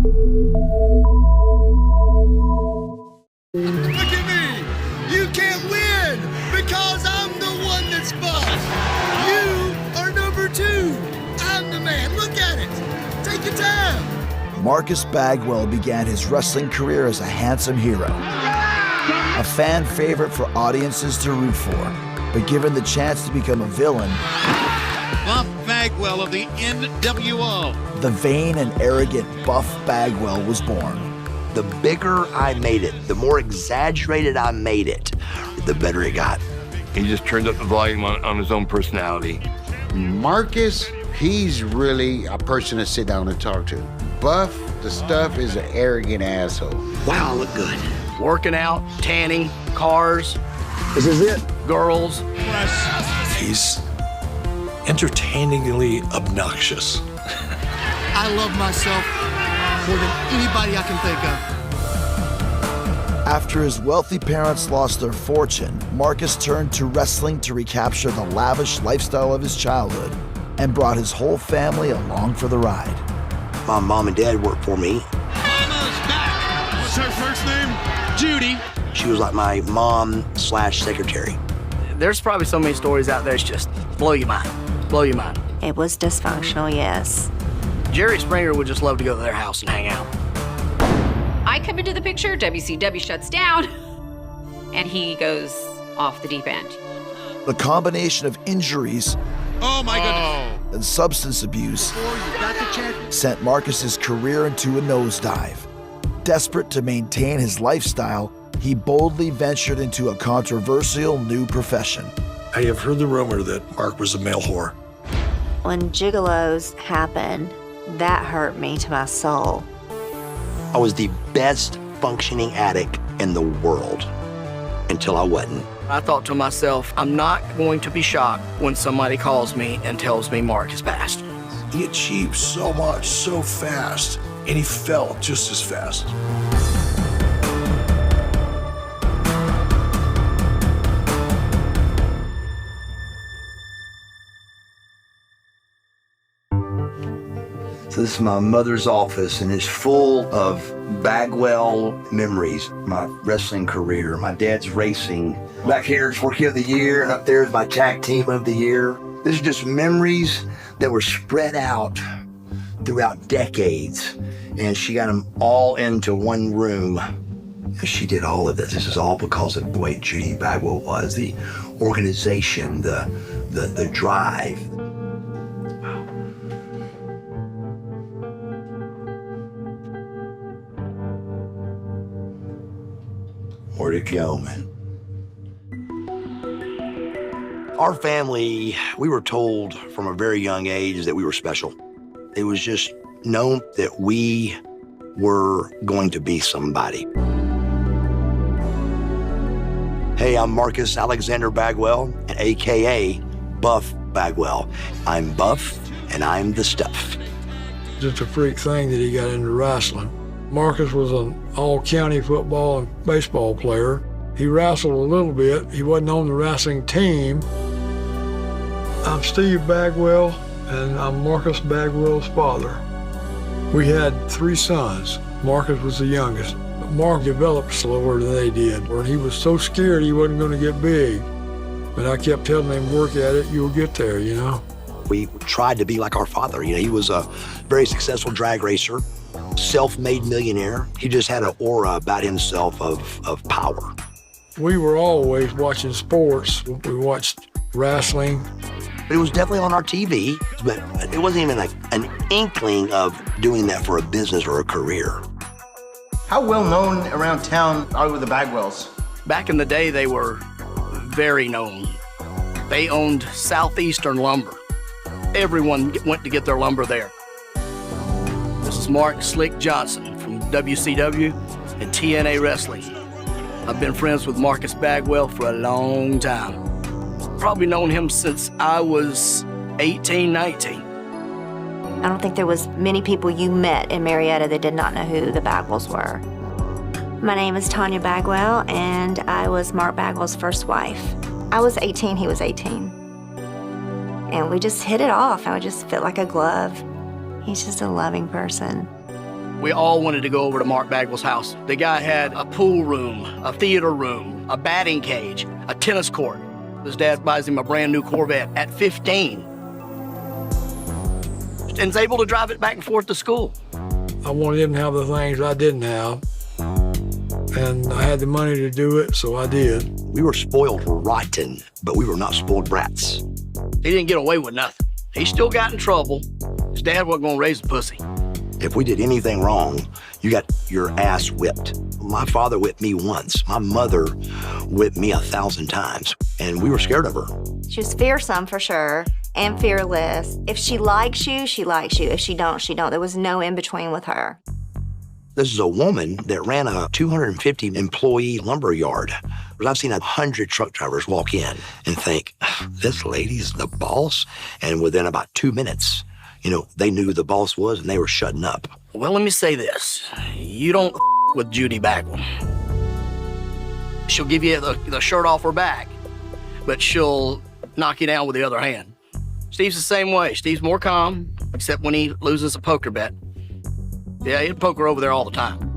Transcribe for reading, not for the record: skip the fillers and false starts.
Look at me! You can't win because I'm the one that's buff. You are number 2. I'm the man. Look at it. Take your time. Marcus Bagwell began his wrestling career as a handsome hero, a fan favorite for audiences to root for. But given the chance to become a villain, Buff Bagwell of the NWO, the vain and arrogant Buff Bagwell was born. The bigger I made it, the more exaggerated I made it, the better it got. He just turned up the volume on his own personality. Marcus, he's really a person to sit down and talk to. Buff, the stuff, is an arrogant asshole. Wow, I look good. Working out, tanning, cars. This is it. Girls. He's entertainingly obnoxious. I love myself more than anybody I can think of. After his wealthy parents lost their fortune, Marcus turned to wrestling to recapture the lavish lifestyle of his childhood and brought his whole family along for the ride. My mom and dad worked for me. Mama's back. What's her first name? Judy. She was like my mom/secretary. There's probably so many stories out there, it's just blow your mind. Blow your mind. It was dysfunctional, yes. Jerry Springer would just love to go to their house and hang out. I come into the picture, WCW shuts down, and he goes off the deep end. The combination of injuries Oh my goodness. and substance abuse sent Marcus's career into a nosedive. Desperate to maintain his lifestyle, he boldly ventured into a controversial new profession. I have heard the rumor that Mark was a male whore. When gigolos happened, that hurt me to my soul. I was the best functioning addict in the world until I wasn't. I thought to myself, I'm not going to be shocked when somebody calls me and tells me Mark has passed. He achieved so much, so fast, and he fell just as fast. So this is my mother's office, and it's full of Bagwell memories. My wrestling career, my dad's racing. Back here is Rookie of the Year, and up there is my tag team of the year. This is just memories that were spread out throughout decades, and she got them all into one room. She did all of this. This is all because of the way Judy Bagwell was, the organization, the drive. Where'd it go, man? Our family, we were told from a very young age that we were special. It was just known that we were going to be somebody. Hey, I'm Marcus Alexander Bagwell, and AKA Buff Bagwell. I'm Buff, and I'm the stuff. Just a freak thing that he got into wrestling. Marcus was an all-county football and baseball player. He wrestled a little bit. He wasn't on the wrestling team. I'm Steve Bagwell, and I'm Marcus Bagwell's father. We had 3 sons. Marcus was the youngest. Mark developed slower than they did. When he was so scared he wasn't going to get big. But I kept telling him, work at it, you'll get there, you know. We tried to be like our father. You know, he was a very successful drag racer, self-made millionaire. He just had an aura about himself of power. We were always watching sports. We watched wrestling. It was definitely on our TV, but it wasn't even like an inkling of doing that for a business or a career. How well known around town are the Bagwells? Back in the day, they were very known. They owned Southeastern Lumber. Everyone went to get their lumber there. This is Mark Slick Johnson from WCW and TNA Wrestling. I've been friends with Marcus Bagwell for a long time. Probably known him since I was 18, 19. I don't think there was many people you met in Marietta that did not know who the Bagwells were. My name is Tanya Bagwell, and I was Mark Bagwell's first wife. I was 18, he was 18. And we just hit it off. I would just fit like a glove. He's just a loving person. We all wanted to go over to Mark Bagwel's house. The guy had a pool room, a theater room, a batting cage, a tennis court. His dad buys him a brand new Corvette at 15. And is able to drive it back and forth to school. I wanted him to have the things I didn't have. And I had the money to do it, so I did. We were spoiled rotten, but we were not spoiled brats. He didn't get away with nothing. He still got in trouble. His dad wasn't gonna raise a pussy. If we did anything wrong, you got your ass whipped. My father whipped me once. My mother whipped me 1,000 times, and we were scared of her. She was fearsome for sure, and fearless. If she likes you, she likes you. If she don't, she don't. There was no in between with her. This is a woman that ran a 250 employee lumber yard. I've seen 100 truck drivers walk in and think, this lady's the boss. And within about 2 minutes, they knew who the boss was and they were shutting up. Well, let me say this. You don't with Judy Bagwel. She'll give you the shirt off her back, but she'll knock you down with the other hand. Steve's the same way. Steve's more calm, except when he loses a poker bet. Yeah, he'd poker over there all the time.